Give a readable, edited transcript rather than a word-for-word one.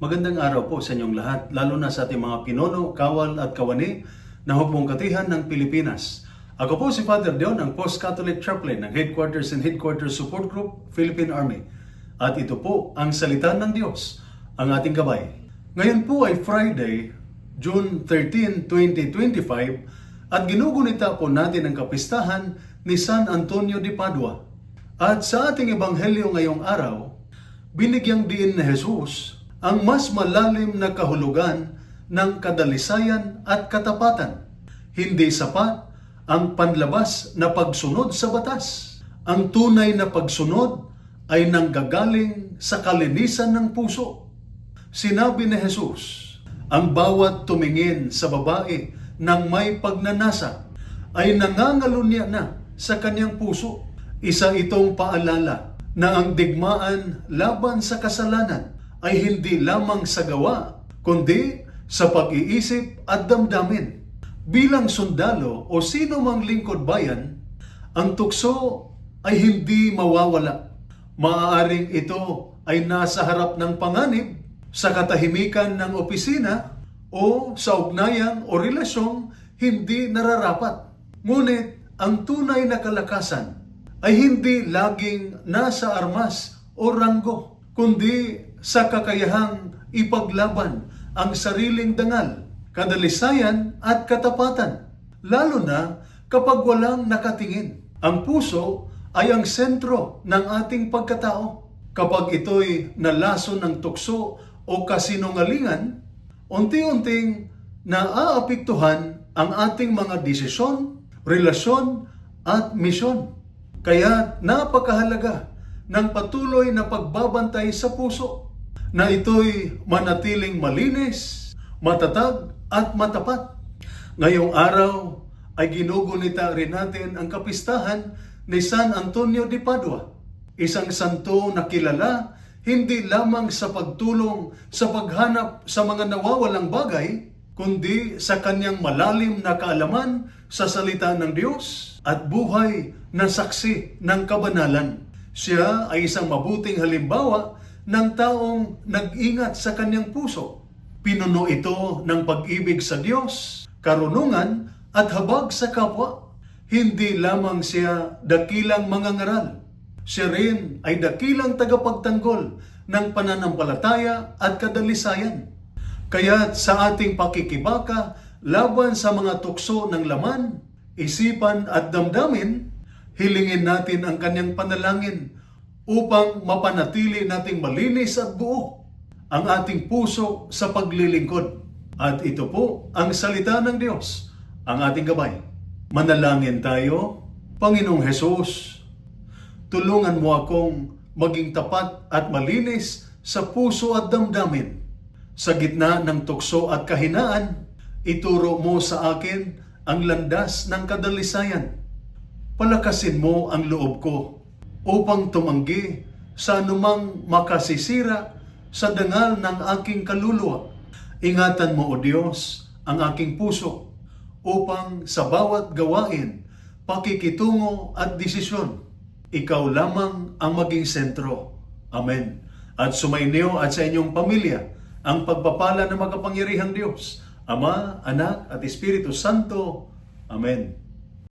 Magandang araw po sa inyong lahat, lalo na sa ating mga pinuno, kawal at kawani ng Hukbong Katihan ng Pilipinas. Ako po si Father Dion, ang Post-Catholic Chaplain ng Headquarters and Headquarters Support Group, Philippine Army. At ito po ang salita ng Diyos, ang ating gabay. Ngayon po ay Friday, June 13, 2025 at ginugunita po natin ang kapistahan ni San Antonio de Padua. At sa ating ebanghelyo ngayong araw, binigyang diin ni Jesus ang mas malalim na kahulugan ng kadalisayan at katapatan. Hindi sapat ang panlabas na pagsunod sa batas. Ang tunay na pagsunod ay nanggagaling sa kalinisan ng puso. Sinabi ni Jesus, ang bawat tumingin sa babae ng may pagnanasa ay nangangalunya na sa kanyang puso. Isa itong paalala na ang digmaan laban sa kasalanan ay hindi lamang sa gawa, kundi sa pag-iisip at damdamin. Bilang sundalo o sino mang lingkod bayan, ang tukso ay hindi mawawala. Maaaring ito ay nasa harap ng panganib, sa katahimikan ng opisina, o sa ugnayan o relasyong hindi nararapat. Ngunit ang tunay na kalakasan ay hindi laging nasa armas o ranggo, kundi sa kakayahang ipaglaban ang sariling dangal, kadalisayan at katapatan, lalo na kapag walang nakatingin. Ang puso ay ang sentro ng ating pagkatao. Kapag ito'y nalason ng tukso o kasinungalingan, unti-unting naaapektuhan ang ating mga desisyon, relasyon at misyon. Kaya napakahalaga ng patuloy na pagbabantay sa puso na ito'y manatiling malinis, matatag at matapat. Ngayong araw ay ginugunita rin natin ang kapistahan ni San Antonio de Padua, isang santo na kilala hindi lamang sa pagtulong sa paghanap sa mga nawawalang bagay, kundi sa kanyang malalim na kaalaman sa salita ng Diyos at buhay na saksi ng kabanalan. Siya ay isang mabuting halimbawa ng taong nag-ingat sa kanyang puso. Pinuno ito ng pag-ibig sa Diyos, karunungan at habag sa kapwa. Hindi lamang siya dakilang mangangaral. Siya rin ay dakilang tagapagtanggol ng pananampalataya at kadalisayan. Kaya't sa ating pakikibaka laban sa mga tukso ng laman, isipan at damdamin, hilingin natin ang kanyang panalangin upang mapanatili nating malinis at buo ang ating puso sa paglilingkod. At ito po ang salita ng Diyos, ang ating gabay. Manalangin tayo. Panginoong Hesus, tulungan mo akong maging tapat at malinis sa puso at damdamin. Sa gitna ng tukso at kahinaan, ituro mo sa akin ang landas ng kadalisayan. Palakasin mo ang loob ko upang tumanggi sa anumang makasisira sa dangal ng aking kaluluwa. Ingatan mo, O Diyos, ang aking puso upang sa bawat gawain, pakikitungo at desisyon, ikaw lamang ang maging sentro. Amen. At sumainyo at sa inyong pamilya ang pagpapala ng makapangyarihang Diyos, Ama, Anak at Espiritu Santo. Amen.